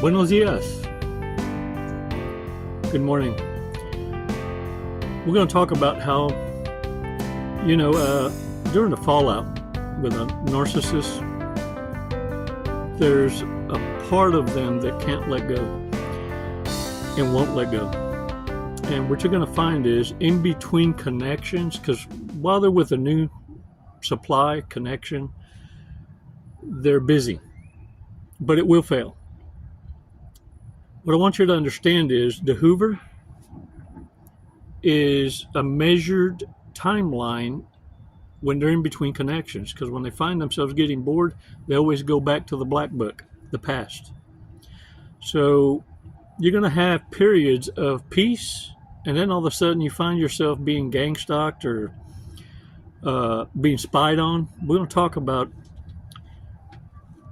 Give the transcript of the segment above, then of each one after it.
Buenos dias. Good morning. We're going to talk about how, during the fallout with a narcissist, there's a part of them that can't let go and won't let go. And what you're going to find is in between connections, because while they're with a new supply connection, they're busy, but it will fail. What I want you to understand is the Hoover is a measured timeline when they're in between connections, because when they find themselves getting bored, they always go back to the black book, the past. So you're going to have periods of peace, and then all of a sudden you find yourself being gang stalked or being spied on. We're going to talk about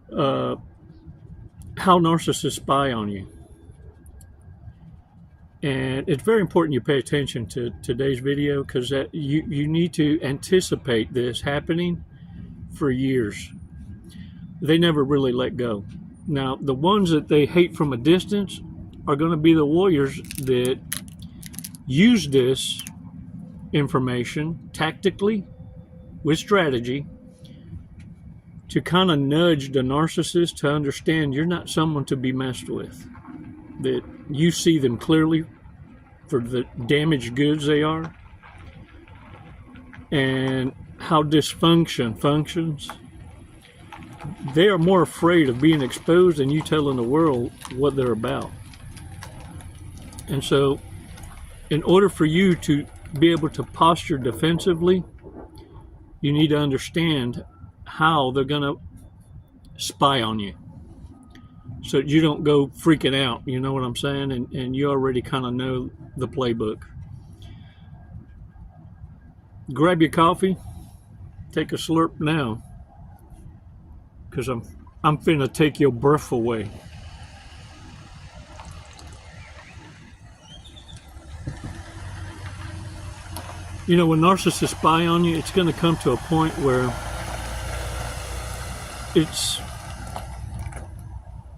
how narcissists spy on you. And it's very important you pay attention to today's video, because you need to anticipate this happening for years. They never really let go. Now, the ones that they hate from a distance are going to be the warriors that use this information tactically with strategy to kind of nudge the narcissist to understand you're not someone to be messed with, that you see them clearly for the damaged goods they are and how dysfunction functions. They are more afraid of being exposed than you telling the world what they're about. And so in order for you to be able to posture defensively, you need to understand how they're going to spy on you, so you don't go freaking out, you know what I'm saying? And you already kind of know the playbook. Grab your coffee, take a slurp now, because I'm finna take your breath away. When narcissists spy on you, it's going to come to a point where it's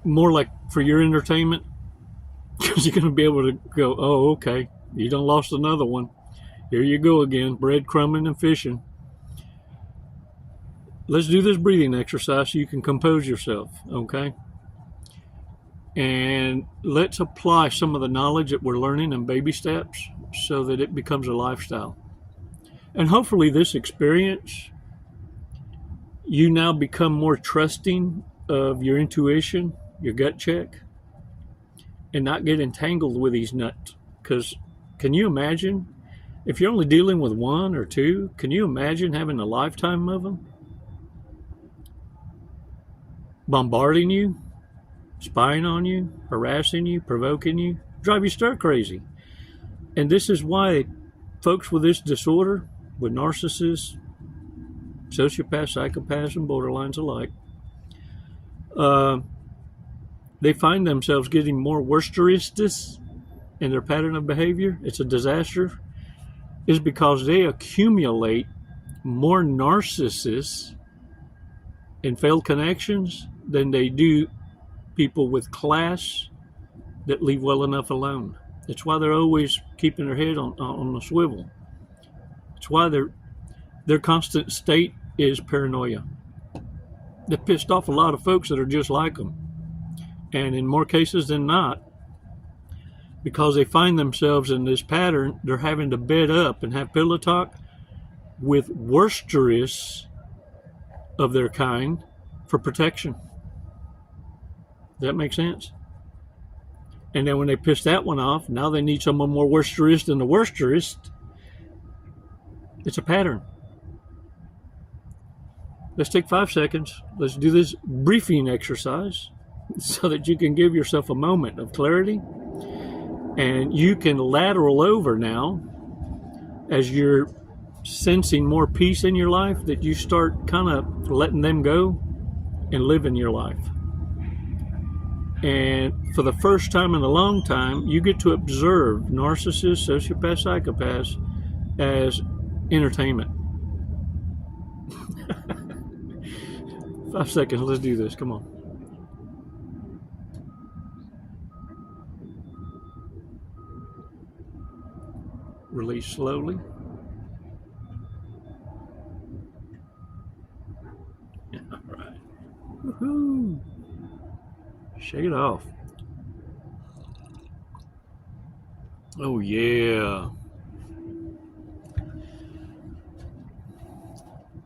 more like for your entertainment, because you're going to be able to go, oh, okay, you done lost another one. Here you go again, breadcrumbing and fishing. Let's do this breathing exercise so you can compose yourself, okay? And let's apply some of the knowledge that we're learning in baby steps so that it becomes a lifestyle. And hopefully this experience, you now become more trusting of your intuition, your gut check, and not get entangled with these nuts. Because can you imagine if you're only dealing with one or two? Can you imagine having a lifetime of them bombarding you, spying on you, harassing you, provoking you, drive you stir crazy? And this is why folks with this disorder, with narcissists, sociopaths, psychopaths, and borderlines alike, they find themselves getting more Worcesteristas in their pattern of behavior. It's a disaster. Is because they accumulate more narcissists in failed connections than they do people with class that leave well enough alone. That's why they're always keeping their head on the swivel. It's why their constant state is paranoia. They pissed off a lot of folks that are just like them. And in more cases than not, because they find themselves in this pattern, they're having to bed up and have pillow talk with Worcesterists of their kind for protection. Does that make sense? And then when they piss that one off, now they need someone more Worcesterist than the Worcesterist. It's a pattern. Let's take 5 seconds. Let's do this briefing exercise so that you can give yourself a moment of clarity, and you can lateral over now as you're sensing more peace in your life, that you start kind of letting them go and living your life. And for the first time in a long time, you get to observe narcissists, sociopaths, psychopaths as entertainment. 5 seconds, let's do this, come on. Release slowly. All right. Woohoo! Shake it off. Oh, yeah.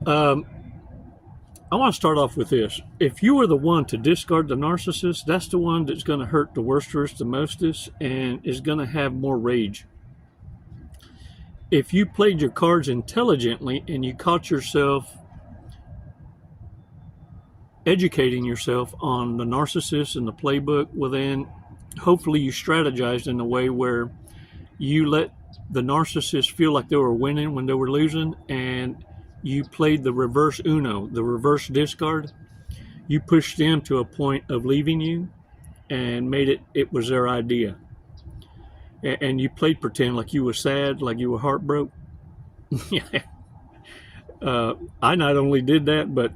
I want to start off with this. If you are the one to discard the narcissist, that's the one that's going to hurt the worstest, the mostest, and is going to have more rage. If you played your cards intelligently and you caught yourself educating yourself on the narcissist and the playbook, well then hopefully you strategized in a way where you let the narcissist feel like they were winning when they were losing, and you played the reverse Uno, the reverse discard. You pushed them to a point of leaving you and made it was their idea. And you played pretend like you were sad, like you were heartbroken. I not only did that, but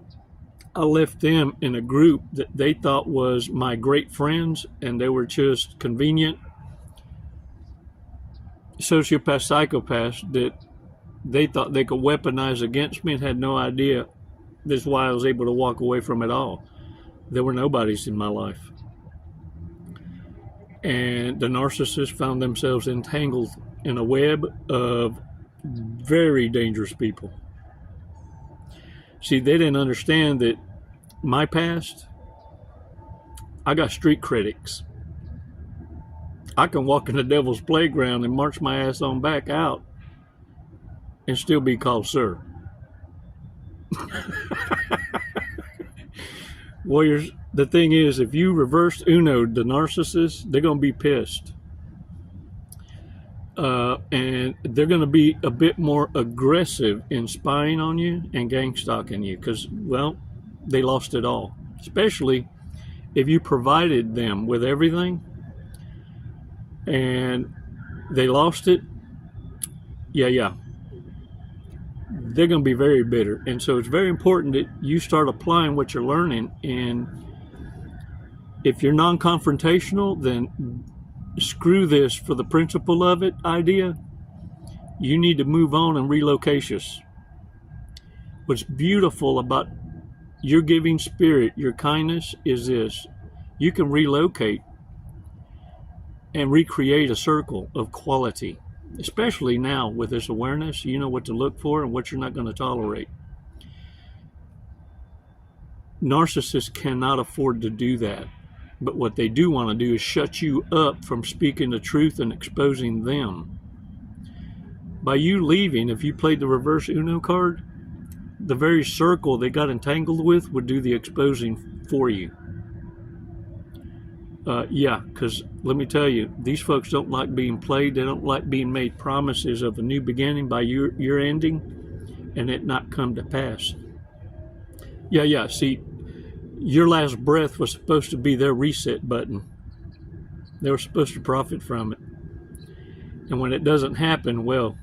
I left them in a group that they thought was my great friends, and they were just convenient sociopath, psychopaths that they thought they could weaponize against me and had no idea. This is why I was able to walk away from it all. There were nobodies in my life. And the narcissists found themselves entangled in a web of very dangerous people. See, they didn't understand that my past, I got street critics. I can walk in the devil's playground and march my ass on back out and still be called sir. Warriors, the thing is, if you reverse Uno'd the narcissist, they're going to be pissed. And they're going to be a bit more aggressive in spying on you and gang stalking you because, well, they lost it all. Especially if you provided them with everything and they lost it. Yeah. They're going to be very bitter. And so it's very important that you start applying what you're learning. And if you're non-confrontational, then screw this for the principle of it idea. You need to move on and relocate. What's beautiful about your giving spirit, your kindness, is this. You can relocate and recreate a circle of quality. Especially now with this awareness, you know what to look for and what you're not going to tolerate. Narcissists cannot afford to do that. But what they do want to do is shut you up from speaking the truth and exposing them. By you leaving, if you played the reverse Uno card, the very circle they got entangled with would do the exposing for you. Yeah, because let me tell you, these folks don't like being played. They don't like being made promises of a new beginning by your ending and it not come to pass. Yeah, see, your last breath was supposed to be their reset button. They were supposed to profit from it. And when it doesn't happen, well,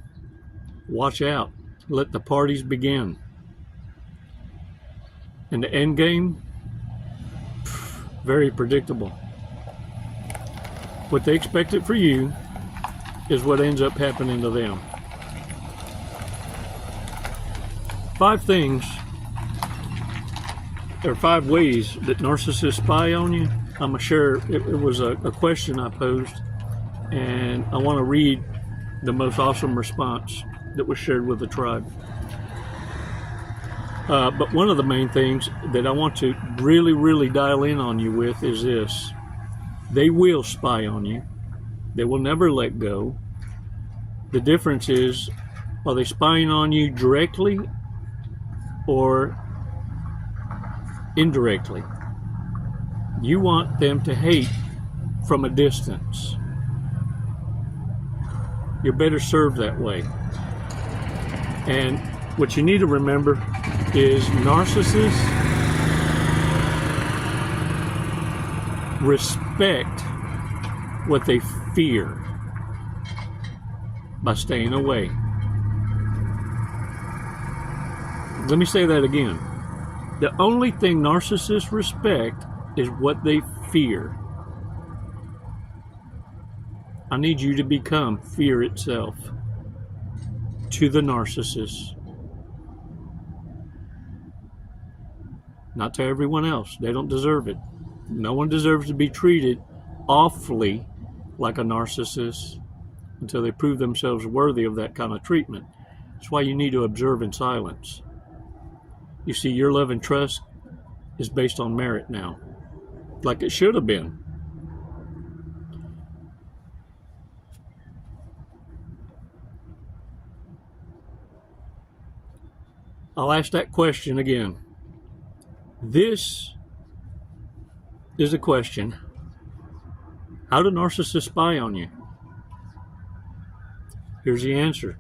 watch out. Let the parties begin. And the end game, very predictable. What they expected for you is what ends up happening to them. 5 things, or 5 ways that narcissists spy on you. I'm going to share, it was a question I posed, and I want to read the most awesome response that was shared with the tribe. But one of the main things that I want to really dial in on you with is this. They will spy on you. They will never let go. The difference is, are they spying on you directly or indirectly? You want them to hate from a distance. You're better served that way. And what you need to remember is narcissists respect what they fear by staying away. Let me say that again. The only thing narcissists respect is what they fear. I need you to become fear itself. to the narcissist. Not to everyone else. They don't deserve it. No one deserves to be treated awfully like a narcissist until they prove themselves worthy of that kind of treatment. That's why you need to observe in silence. You see, your love and trust is based on merit now, like it should have been. I'll ask that question again. This is a question. How do narcissists spy on you? Here's the answer.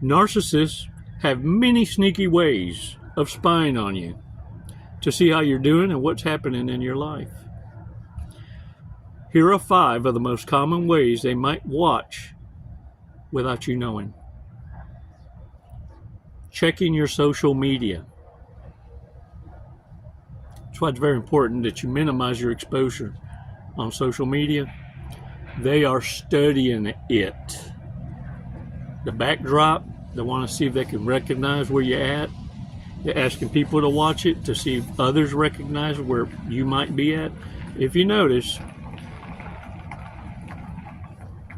Narcissists have many sneaky ways of spying on you to see how you're doing and what's happening in your life. Here are 5 of the most common ways they might watch without you knowing. Checking your social media. That's why it's very important that you minimize your exposure on social media. They are studying it. The backdrop, they want to see if they can recognize where you're at. They're asking people to watch it to see if others recognize where you might be at. If you notice,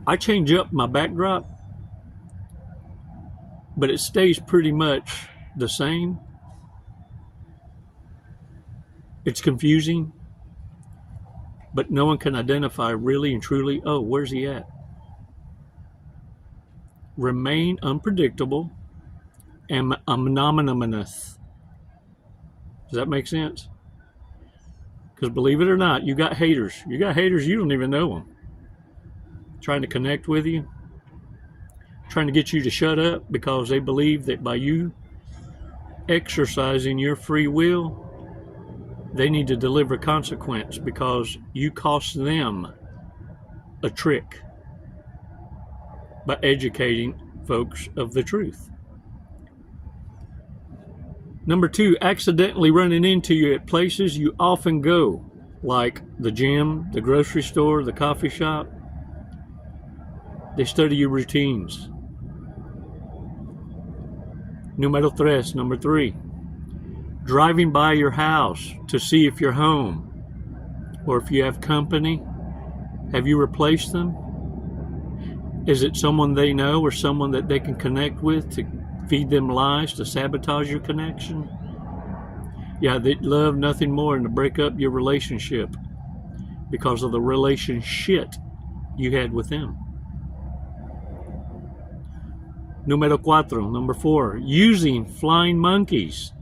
I change up my backdrop, but it stays pretty much the same. It's confusing, but no one can identify really and truly, oh, where's he at? Remain unpredictable and anonymous. Does that make sense? Because believe it or not, you got haters. You got haters, you don't even know them. Trying to connect with you. Trying to get you to shut up because they believe that by you exercising your free will, they need to deliver consequence because you cost them a trick by educating folks of the truth. Number 2, accidentally running into you at places you often go, like the gym, the grocery store, the coffee shop. They study your routines. Número 3, number 3. Driving by your house to see if you're home or if you have company. Have you replaced them? Is it someone they know or someone that they can connect with to feed them lies to sabotage your connection? Yeah, they'd love nothing more than to break up your relationship because of the relationship you had with them. Número 4, number 4, using flying monkeys,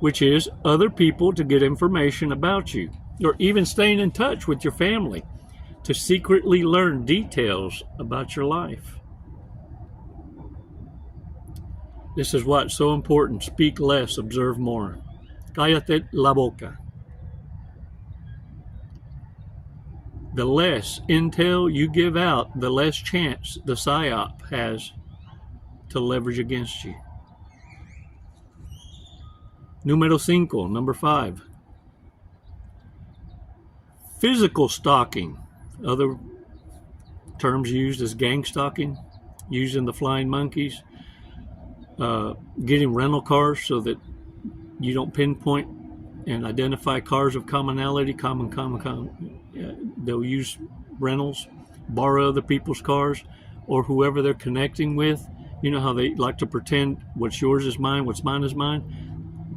which is other people to get information about you, or even staying in touch with your family to secretly learn details about your life. This is why it's so important. Speak less, observe more. Cállate la boca. The less intel you give out, the less chance the psyop has to leverage against you. Número 5, number 5. Physical stalking. Other terms used as gang stalking, using the flying monkeys. Getting rental cars so that you don't pinpoint and identify cars of commonality. They'll use rentals, borrow other people's cars or whoever they're connecting with. You know how they like to pretend what's yours is mine, what's mine is mine.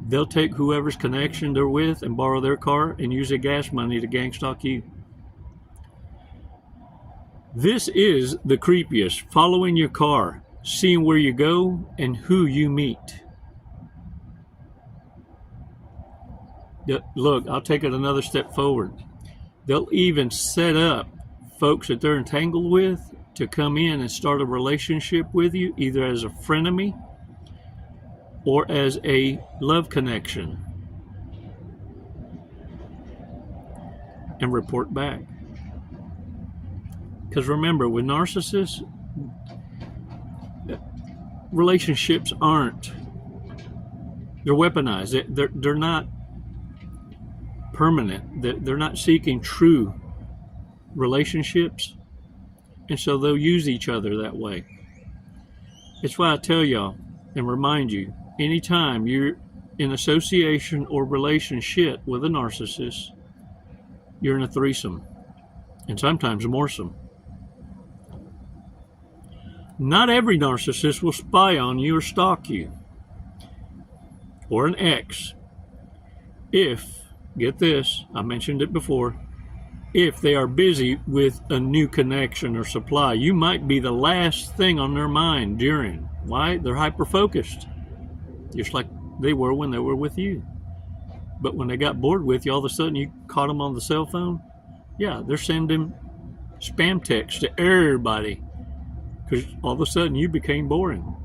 They'll take whoever's connection they're with and borrow their car and use their gas money to gang stalk you. This is the creepiest, following your car, seeing where you go and who you meet. Look, I'll take it another step forward. They'll even set up folks that they're entangled with to come in and start a relationship with you, either as a frenemy or as a love connection, and report back. Because remember, with narcissists, relationships they're weaponized. They're not permanent. They're not seeking true relationships, and so they'll use each other that way. It's why I tell y'all and remind you, anytime you're in association or relationship with a narcissist, you're in a threesome, and sometimes moresome. Not every narcissist will spy on you or stalk you, or an ex, if, get this, I mentioned it before, if they are busy with a new connection or supply. You might be the last thing on their mind during. Why? They're hyper-focused, just like they were when they were with you. But when they got bored with you, all of a sudden you caught them on the cell phone. Yeah, they're sending spam texts to everybody because all of a sudden you became boring.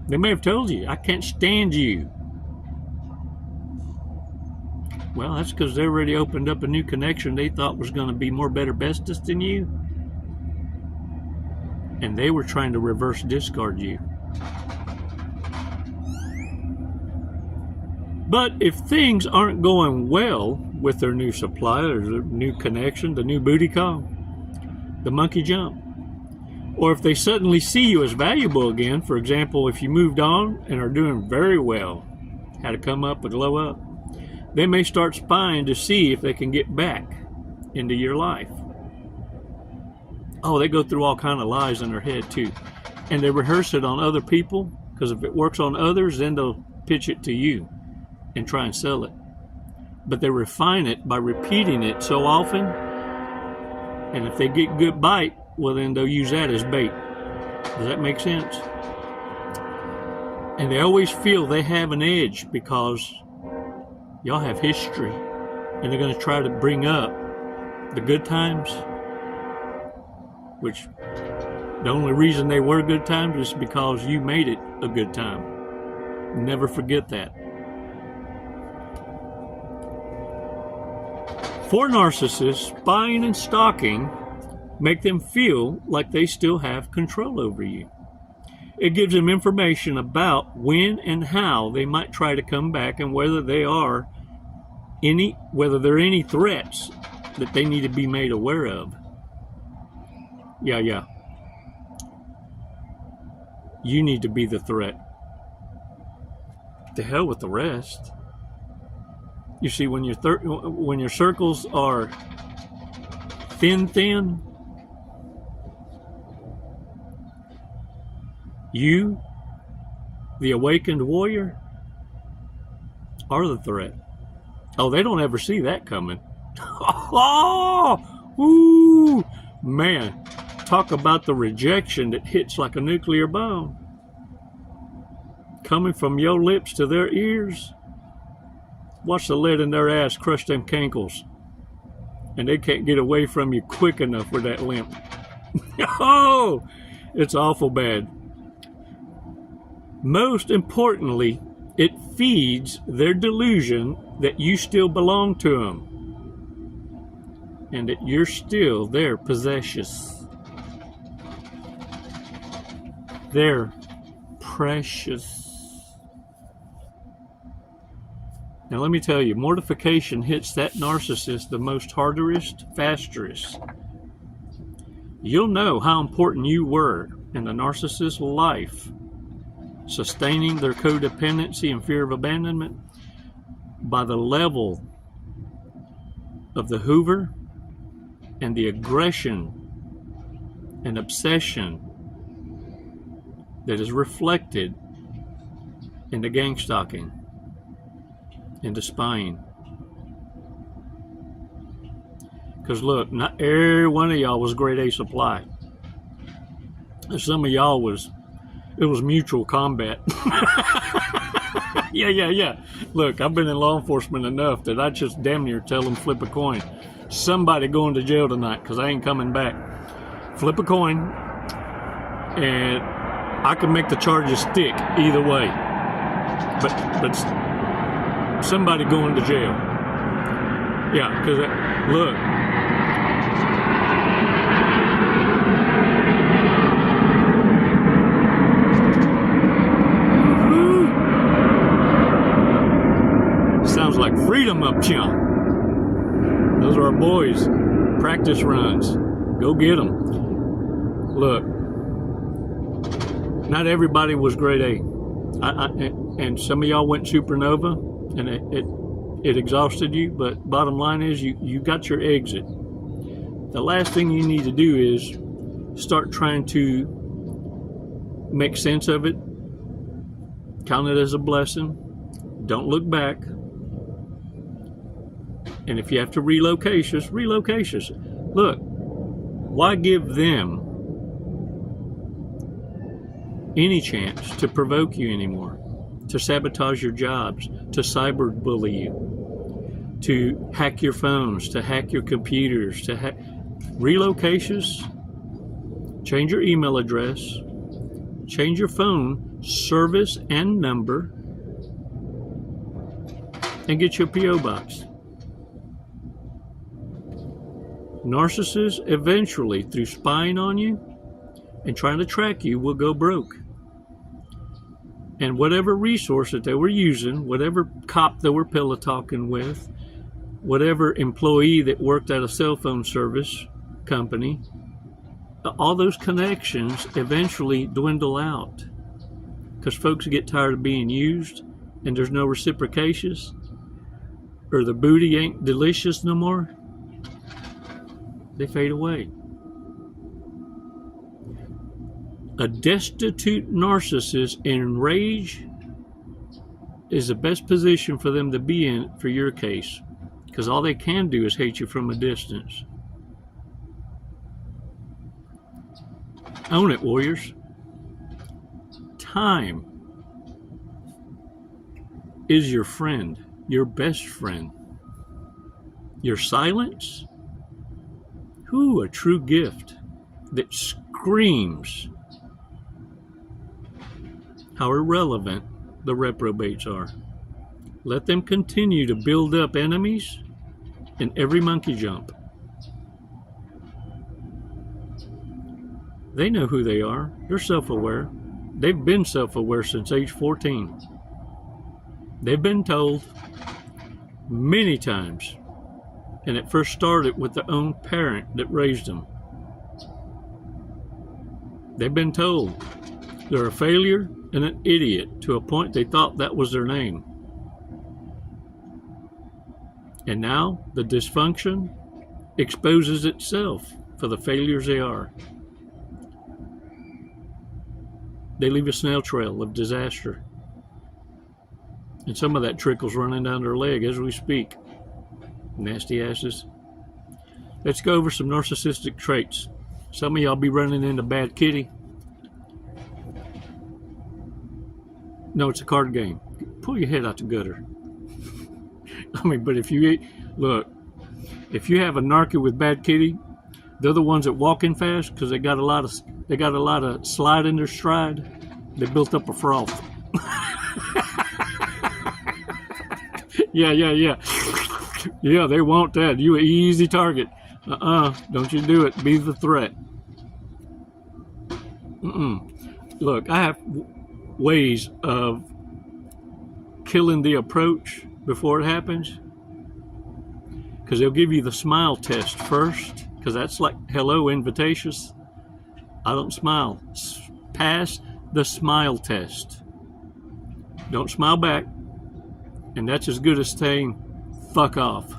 They may have told you, I can't stand you. Well, that's because they already opened up a new connection they thought was going to be more better bestest than you. And they were trying to reverse discard you. But if things aren't going well with their new supplier, their new connection, the new booty call, the monkey jump, or if they suddenly see you as valuable again, for example, if you moved on and are doing very well, had to come up and glow up, they may start spying to see if they can get back into your life. Oh, they go through all kinds of lies in their head too. And they rehearse it on other people, because if it works on others, then they'll pitch it to you and try and sell it. But they refine it by repeating it so often, and if they get good bite, well then they'll use that as bait. Does that make sense? And they always feel they have an edge because y'all have history, and they're going to try to bring up the good times, which the only reason they were good times is because you made it a good time. Never forget that. For narcissists, spying and stalking make them feel like they still have control over you. It gives them information about when and how they might try to come back, and whether there are any threats that they need to be made aware of. Yeah. You need to be the threat. To hell with the rest. You see, when your circles are thin, you, the awakened warrior, are the threat. Oh, they don't ever see that coming. Oh, woo, man, talk about the rejection that hits like a nuclear bomb. Coming from your lips to their ears. Watch the lead in their ass crush them cankles. And they can't get away from you quick enough with that limp. Oh, it's awful bad. Most importantly, it feeds their delusion that you still belong to them and that you're still their possessions. They're precious. Now let me tell you, mortification hits that narcissist the most hardest, fastest. You'll know how important you were in the narcissist's life, sustaining their codependency and fear of abandonment, by the level of the hoover and the aggression and obsession that is reflected in the gang stalking and the spying. Because look, not every one of y'all was grade A supply. Some of y'all it was mutual combat. Yeah. Look, I've been in law enforcement enough that I just damn near tell them flip a coin. Somebody going to jail tonight because I ain't coming back. Flip a coin, and I can make the charges stick either way. But somebody going to jail. Yeah, because look. Sounds like freedom up, chump. Those are our boys. Practice runs. Go get them. Look, not everybody was grade A. And some of y'all went supernova, and it exhausted you. But bottom line is, you got your exit. The last thing you need to do is start trying to make sense of it. Count it as a blessing. Don't look back. And if you have to relocate us. Look, why give them any chance to provoke you anymore, to sabotage your jobs, to cyberbully you, to hack your phones, to hack your computers, to hack relocations? Change your email address, change your phone service and number, and get your P.O. box. Narcissists eventually, through spying on you and trying to track you, will go broke. And whatever resource that they were using, whatever cop they were pillow talking with, whatever employee that worked at a cell phone service company, all those connections eventually dwindle out because folks get tired of being used and there's no reciprocations, or the booty ain't delicious no more. They fade away. A destitute narcissist in rage is the best position for them to be in for your case, because all they can do is hate you from a distance. Own it, warriors. Time is your friend, your best friend. Your silence? Ooh, a true gift that screams how irrelevant the reprobates are. Let them continue to build up enemies in every monkey jump. They know who they are. They're self-aware. They've been self-aware since age 14. They've been told many times, and it first started with their own parent that raised them. They've been told they're a failure and an idiot to a point they thought that was their name. And now the dysfunction exposes itself for the failures they are. They leave a snail trail of disaster. And some of that trickle's running down their leg as we speak. Nasty asses. Let's go over some narcissistic traits. Some of y'all be running into bad kitty. No, it's a card game. Pull your head out the gutter. I mean, but if you if you have a narky with bad kitty, they're the ones that walk in fast because they got a lot of slide in their stride. They built up a froth. Yeah. Yeah, they want that. You an easy target. Don't you do it. Be the threat. Look, I have ways of killing the approach before it happens, because they'll give you the smile test first, because that's like hello, invitatious. I don't smile. Pass the smile test. Don't smile back, and that's as good as saying fuck off.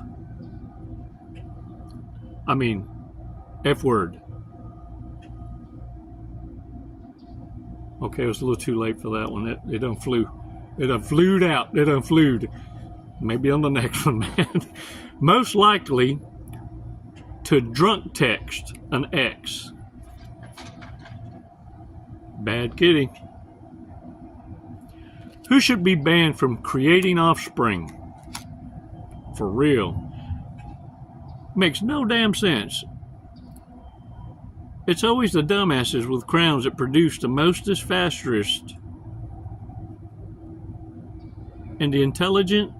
I mean, F word. Okay, it was a little too late for that one. It done flew. It done flewed out. It done flewed. Maybe on the next one, man. Most likely to drunk text an ex. Bad kitty. Who should be banned from creating offspring? For real. Makes no damn sense. It's always the dumbasses with crowns that produce the mostest, fastest. And the intelligent,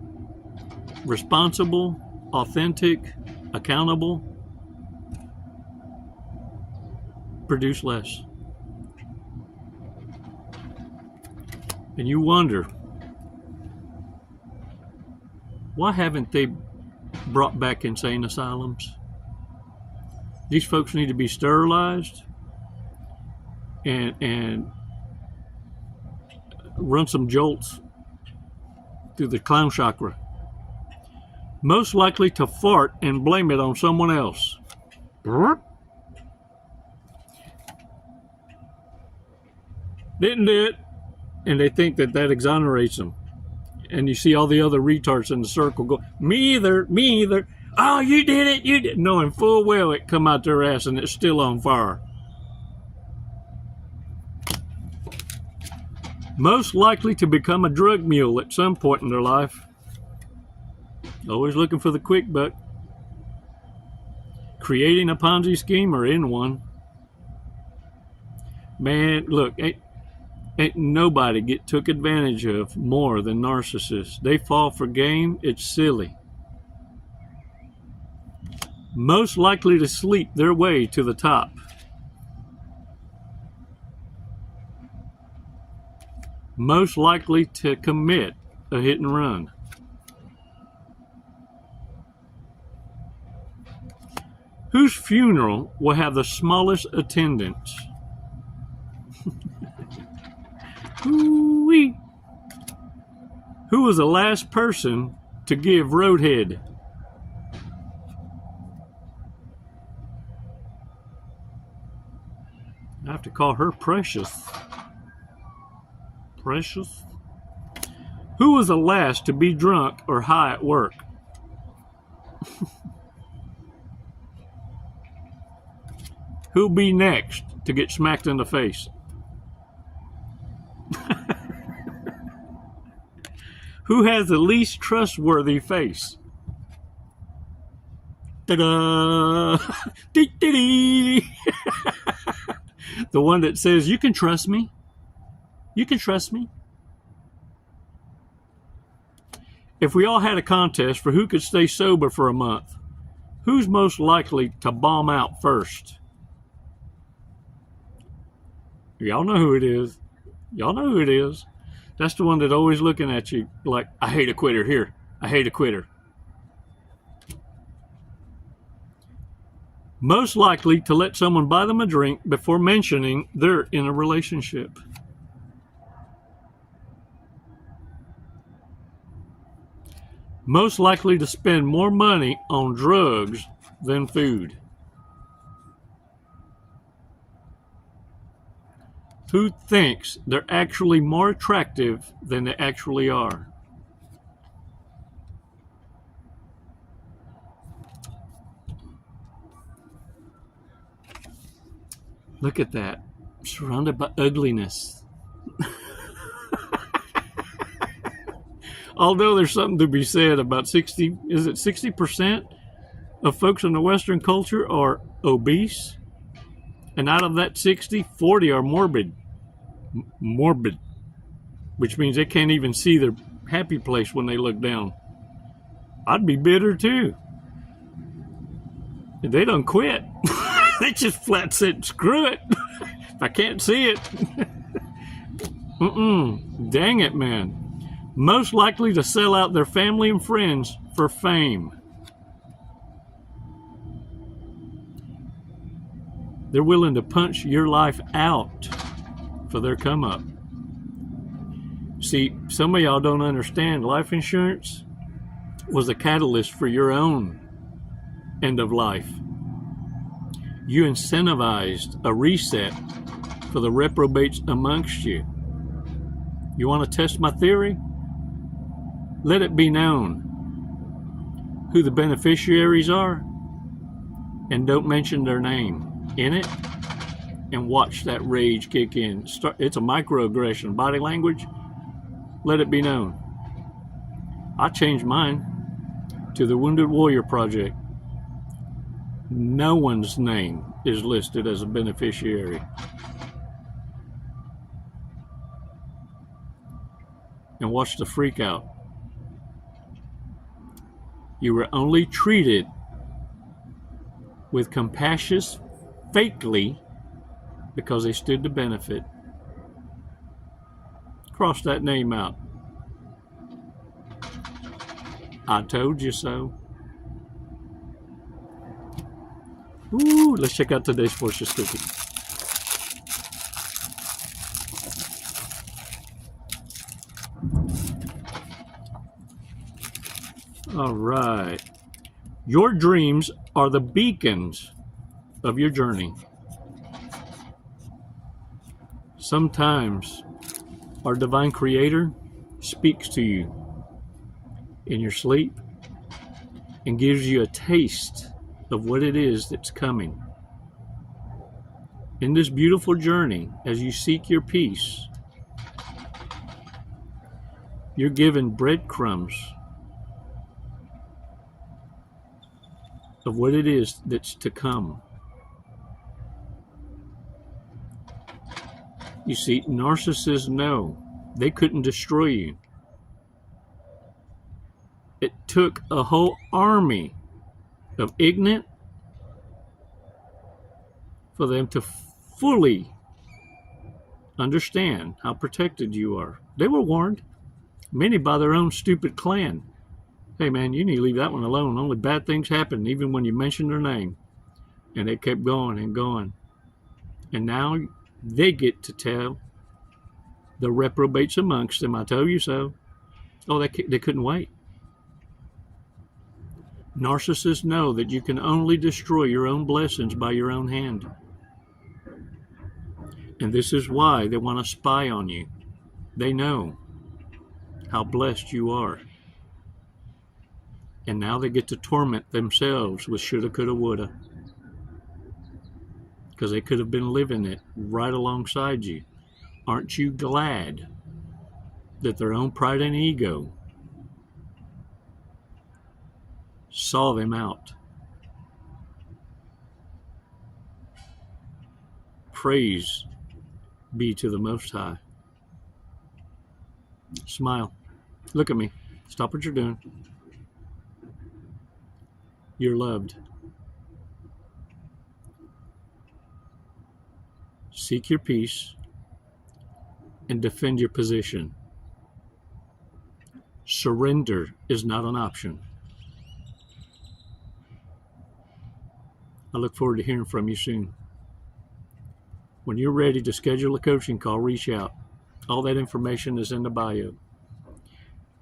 responsible, authentic, accountable produce less. And you wonder, why haven't they brought back insane asylums? These folks need to be sterilized and run some jolts through the clown chakra. Most likely to fart and blame it on someone else. Didn't do it. And they think that exonerates them. And you see all the other retards in the circle go, me either, me either. Oh, you did it, you did. Knowing full well it come out their ass and it's still on fire. Most likely to become a drug mule at some point in their life. Always looking for the quick buck. Creating a Ponzi scheme or in one. Man, look, ain't nobody get took advantage of more than narcissists. They fall for game. It's silly. Most likely to sleep their way to the top. Most likely to commit a hit and run. Whose funeral will have the smallest attendance? Ooh-wee. Who was the last person to give roadhead? I have to call her Precious. Precious? Who was the last to be drunk or high at work? Who'll be next to get smacked in the face? Who has the least trustworthy face? Ta-da! Dee-dee-dee! The one that says, you can trust me. You can trust me. If we all had a contest for who could stay sober for a month, who's most likely to bomb out first? Y'all know who it is. Y'all know who it is. That's the one that always looking at you like, I hate a quitter here. I hate a quitter. Most likely to let someone buy them a drink before mentioning they're in a relationship. Most likely to spend more money on drugs than food. Who thinks they're actually more attractive than they actually are? Look at that. Surrounded by ugliness. Although there's something to be said about 60% of folks in the Western culture are obese. And out of that 60, 40 are morbid. Morbid. Which means they can't even see their happy place when they look down. I'd be bitter too. They done quit. They just flat said, screw it. If I can't see it. Dang it, man. Most likely to sell out their family and friends for fame. They're willing to punch your life out for their come up. See, some of y'all don't understand. Life insurance was a catalyst for your own end of life. You incentivized a reset for the reprobates amongst you. You want to test my theory? Let it be known who the beneficiaries are and don't mention their name in it, and watch that rage kick in. It's a microaggression. Body language, let it be known. I changed mine to the Wounded Warrior Project. No one's name is listed as a beneficiary. And watch the freak out. You were only treated with compassion fakely because they stood to benefit. Cross that name out. I told you so. Ooh, let's check out today's fortune cookie. All right. Your dreams are the beacons of your journey. Sometimes our divine creator speaks to you in your sleep and gives you a taste of what it is that's coming. In this beautiful journey, as you seek your peace, you're given breadcrumbs of what it is that's to come. You see, narcissists know they couldn't destroy you. It took a whole army of ignorant for them to fully understand how protected you are. They were warned, many by their own stupid clan. Hey man, you need to leave that one alone. Only bad things happen even when you mention their name. And they kept going and going. And now they get to tell the reprobates amongst them, I told you so. Oh, they couldn't wait. Narcissists know that you can only destroy your own blessings by your own hand. And this is why they want to spy on you. They know how blessed you are. And now they get to torment themselves with shoulda, coulda, woulda. Because they could have been living it right alongside you. Aren't you glad that their own pride and ego saw them out? Praise be to the Most High. Smile. Look at me. Stop what you're doing. You're loved. Seek your peace and defend your position. Surrender is not an option. I look forward to hearing from you soon. When you're ready to schedule a coaching call, reach out. All that information is in the bio.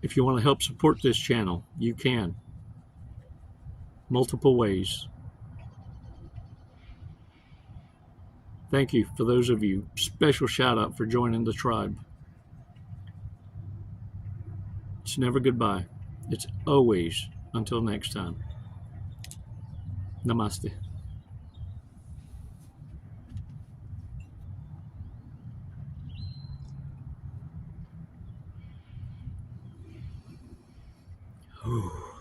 If you want to help support this channel, you can. Multiple ways. Thank you for those of you. Special shout out for joining the tribe. It's never goodbye. It's always until next time. Namaste. Whew.